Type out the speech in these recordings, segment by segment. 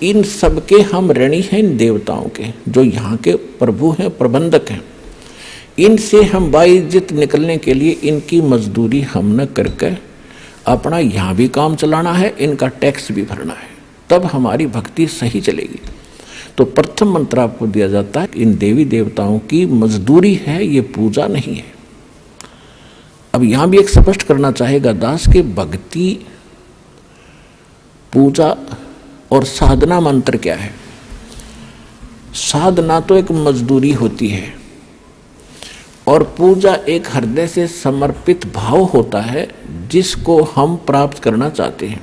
इन सब के हम ऋणी हैं, इन देवताओं के, जो यहाँ के प्रभु हैं, प्रबंधक हैं। इनसे हम बाइज्जत निकलने के लिए इनकी मजदूरी हम न करके अपना यहाँ भी काम चलाना है, इनका टैक्स भी भरना है, तब हमारी भक्ति सही चलेगी। तो प्रथम मंत्र आपको दिया जाता है, इन देवी देवताओं की मजदूरी है, ये पूजा नहीं है। अब यहाँ भी एक स्पष्ट करना चाहेगा दास कि भक्ति, पूजा और साधना में अंतर क्या है। साधना तो एक मजदूरी होती है और पूजा एक हृदय से समर्पित भाव होता है, जिसको हम प्राप्त करना चाहते हैं,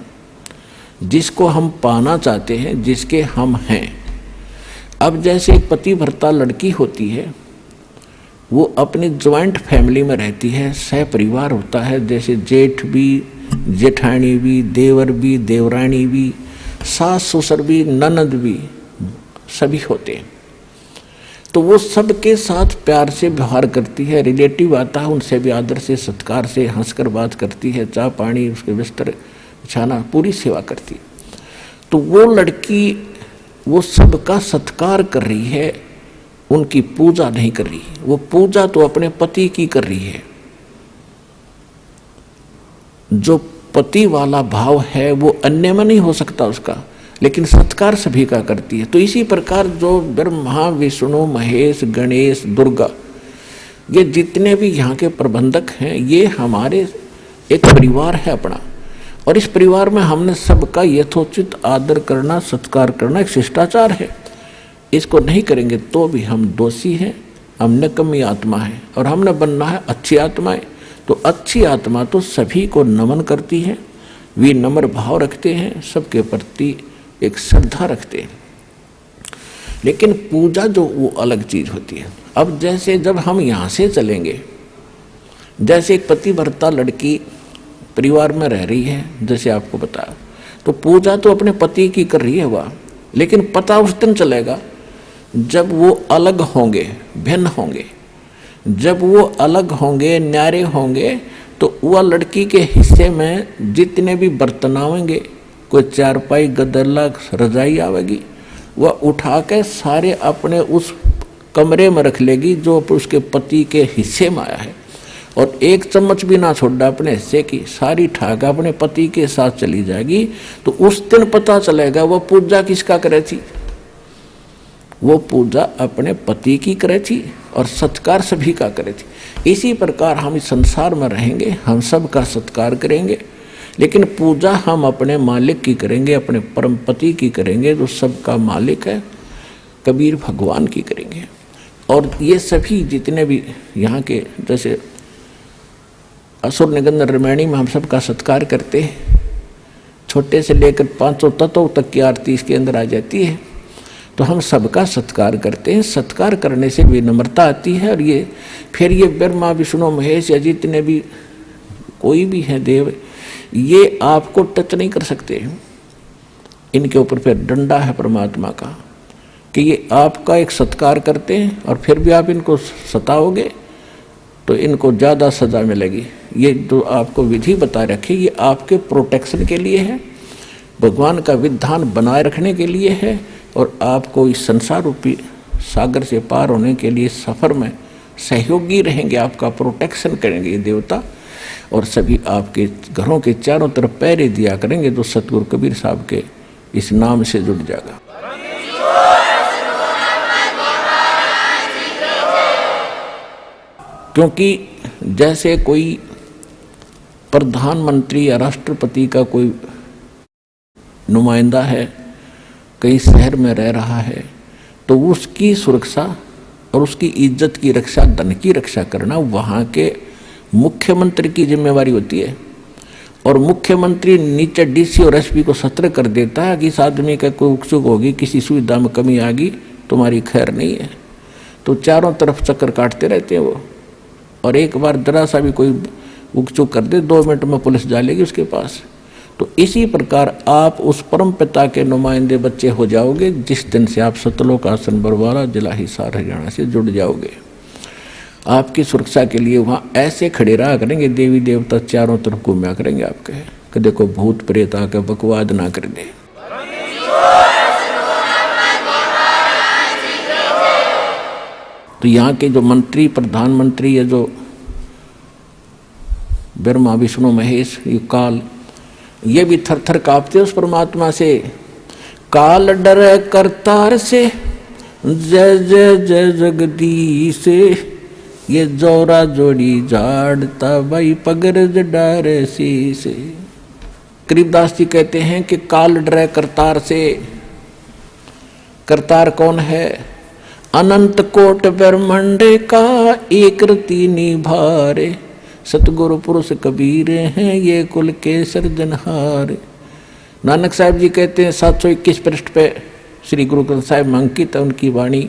जिसको हम पाना चाहते हैं, जिसके हम हैं। अब जैसे एक पतिव्रता लड़की होती है, वो अपनी ज्वाइंट फैमिली में रहती है, सह परिवार होता है, जैसे जेठ भी, जेठानी भी, देवर भी, देवरानी भी, सास ससुर भी, ननद भी, सभी होते हैं। तो वो सबके साथ प्यार से व्यवहार करती है, रिलेटिव आता है उनसे भी आदर से, सत्कार से, हंसकर बात करती है, चाय पानी, उसके बिस्तर बिछाना, पूरी सेवा करती है। तो वो लड़की वो सबका सत्कार कर रही है, उनकी पूजा नहीं कर रही। वो पूजा तो अपने पति की कर रही है। जो पति वाला भाव है वो अन्य में नहीं हो सकता उसका, लेकिन सत्कार सभी का करती है। तो इसी प्रकार जो ब्रह्मा, विष्णु, महेश, गणेश, दुर्गा, ये जितने भी यहाँ के प्रबंधक हैं, ये हमारे एक परिवार है अपना, और इस परिवार में हमने सबका यथोचित आदर करना, सत्कार करना एक शिष्टाचार है। इसको नहीं करेंगे तो भी हम दोषी हैं, हम निकम्मी आत्मा है, और हमने बनना है अच्छी आत्माएं। तो अच्छी आत्मा तो सभी को नमन करती है, विनम्र भाव रखते हैं, सबके प्रति एक श्रद्धा रखते हैं। लेकिन पूजा जो वो अलग चीज होती है। अब जैसे जब हम यहाँ से चलेंगे, जैसे एक पतिव्रता लड़की परिवार में रह रही है, जैसे आपको बताया, तो पूजा तो अपने पति की कर रही है वह, लेकिन पता उस दिन चलेगा जब वो अलग होंगे, भिन्न होंगे। जब वो अलग होंगे, न्यारे होंगे, तो वह लड़की के हिस्से में जितने भी बर्तन आवेंगे, कोई चारपाई, गदला, रजाई आवेगी, वह उठा के सारे अपने उस कमरे में रख लेगी जो उसके पति के हिस्से में आया है, और एक चम्मच भी ना छोड़ा अपने हिस्से की, सारी ठाक अपने पति के साथ चली जाएगी। तो उस दिन पता चलेगा वह पूजा किसका करे थी। वो पूजा अपने पति की करे थी और सत्कार सभी का करे थी। इसी प्रकार हम इस संसार में रहेंगे, हम सब का सत्कार करेंगे, लेकिन पूजा हम अपने मालिक की करेंगे, अपने परम पति की करेंगे, जो सबका मालिक है, कबीर भगवान की करेंगे। और ये सभी जितने भी यहाँ के, जैसे असुर निगंध रामायणी में हम सबका सत्कार करते हैं, छोटे से लेकर 500 तत्वों तक की आरती इसके अंदर आ जाती है। तो हम सबका सत्कार करते हैं। सत्कार करने से विनम्रता आती है, और ये फिर ये ब्रह्मा, विष्णु, महेश या जितने भी कोई भी है देव, ये आपको टच नहीं कर सकते। इनके ऊपर फिर डंडा है परमात्मा का कि ये आपका एक सत्कार करते हैं, और फिर भी आप इनको सताओगे तो इनको ज़्यादा सज़ा मिलेगी। ये जो आपको विधि बता रखी, ये आपके प्रोटेक्शन के लिए है, भगवान का विधान बनाए रखने के लिए है, और आपको इस संसार रूपी सागर से पार होने के लिए सफ़र में सहयोगी रहेंगे, आपका प्रोटेक्शन करेंगे ये देवता, और सभी आपके घरों के चारों तरफ पहरे दिया करेंगे, जो सतगुरु कबीर साहब के इस नाम से जुड़ जाएगा। क्योंकि जैसे कोई प्रधानमंत्री या राष्ट्रपति का कोई नुमाइंदा है, कहीं शहर में रह रहा है, तो उसकी सुरक्षा और उसकी इज्जत की रक्षा, धन की रक्षा करना वहाँ के मुख्यमंत्री की जिम्मेवारी होती है। और मुख्यमंत्री नीचे डीसी और एसपी को सतर्क कर देता है कि इस आदमी का कोई उकसुक होगी, किसी सुविधा में कमी आ गई, तुम्हारी खैर नहीं है। तो चारों तरफ चक्कर काटते रहते हैं वो, और एक बार जरा सा भी कोई उकचुक कर दे, 2 मिनट में पुलिस डालेगी उसके पास। तो इसी प्रकार आप उस परम पिता के नुमाइंदे बच्चे हो जाओगे जिस दिन से आप सतलोक आसन बरवाला, जिला हिसार, हरियाणा से जुड़ जाओगे। आपकी सुरक्षा के लिए वहाँ ऐसे खड़े रहा करेंगे, देवी देवता चारों तरफ घूमया करेंगे आपके, कि देखो भूत प्रेत आके बकवाद ना कर दे। तो यहाँ के जो मंत्री प्रधानमंत्री ये जो ब्रह्मा विष्णु महेश ये काल, ये भी थर थर कांपते उस परमात्मा से। काल डरे करतार से, जय जय जय जगदीश, ये जोरा जोड़ी झाड़ता भाई पगरज डारे शीश। गरीबदास जी कहते हैं कि काल डरे करतार से। करतार कौन है? अनंत कोट ब्रह्मांड का एक रति निभारे, सतगुरु पुरुष कबीर हैं ये कुल के सर्जनहार। नानक साहब जी कहते हैं 721 पृष्ठ पे श्री गुरु ग्रंथ साहिब में अंकित है उनकी वाणी।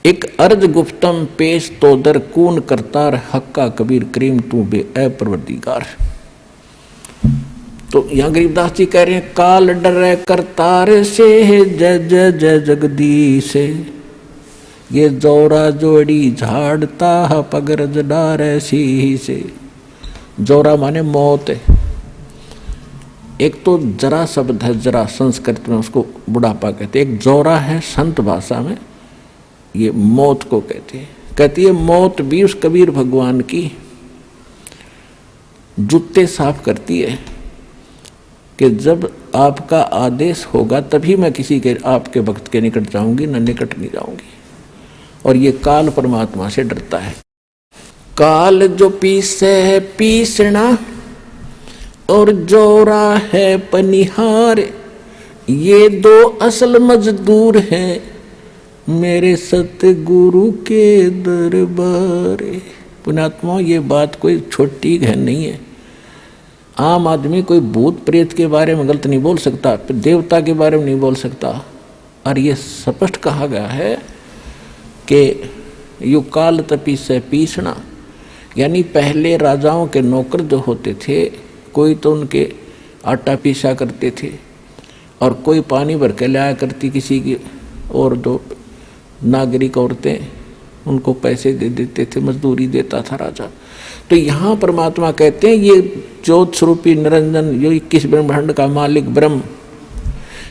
एक अर्ज गुप्तम पेश तो दर कून करतार, हक्का कबीर करीम तू बे ए परवरदिगार। तो यहाँ गरीबदास जी कह रहे हैं काल डरे करतार से, जय जय जय जगदीश, ये जोरा जोड़ी झाड़ता पगरज डारे शीश। जोरा माने मौत है। एक तो जरा शब्द है, जरा संस्कृत में उसको बुढ़ापा कहते हैं। एक जोरा है संत भाषा में, ये मौत को कहते हैं। कहती है मौत भी उस कबीर भगवान की जूते साफ करती है कि जब आपका आदेश होगा तभी मैं किसी के आपके भक्त के निकट जाऊंगी, न निकट नहीं जाऊंगी। और ये काल परमात्मा से डरता है। काल जो पीसे है पीसना और जोरा है पनिहार, ये दो असल मजदूर हैं मेरे सतगुरु के दरबार। पुण्यात्मा, ये बात कोई छोटी गहन नहीं है। आम आदमी कोई भूत प्रेत के बारे में गलत नहीं बोल सकता, देवता के बारे में नहीं बोल सकता। और ये स्पष्ट कहा गया है कि यु काल तपी से पीसना, यानी पहले राजाओं के नौकर जो होते थे, कोई तो उनके आटा पीसा करते थे और कोई पानी भर के लाया करती किसी की, और जो नागरिक औरतें उनको पैसे दे देते थे, मजदूरी देता था राजा। तो यहाँ परमात्मा कहते हैं ये ज्योत स्वरूपी निरंजन, जो 21 ब्रह्मांड का मालिक ब्रह्म,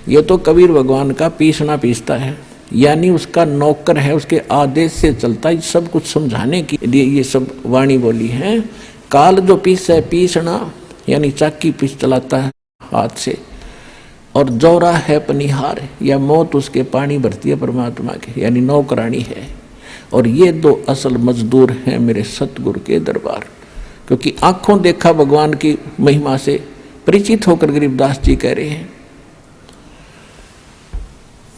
ये तो कबीर भगवान का पीसना पीसता है, यानी उसका नौकर है, उसके आदेश से चलता है। सब कुछ समझाने के लिए ये सब वाणी बोली है। काल जो पीस है पीसना, यानी चाकी पीस चलाता है हाथ से, और जोरा है पनिहार, या मौत उसके पानी भरती है परमात्मा के, यानी नौकरानी है। और ये दो असल मजदूर हैं मेरे सतगुरु के दरबार। क्योंकि आंखों देखा भगवान की महिमा से परिचित होकर गरीबदास जी कह रहे हैं।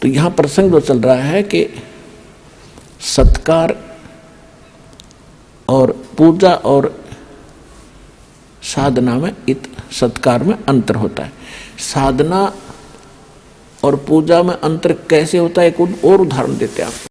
तो यहाँ प्रसंग जो चल रहा है कि सत्कार और पूजा और साधना में सत्कार में अंतर होता है। साधना और पूजा में अंतर कैसे होता है, एक और उदाहरण देते हैं आपको।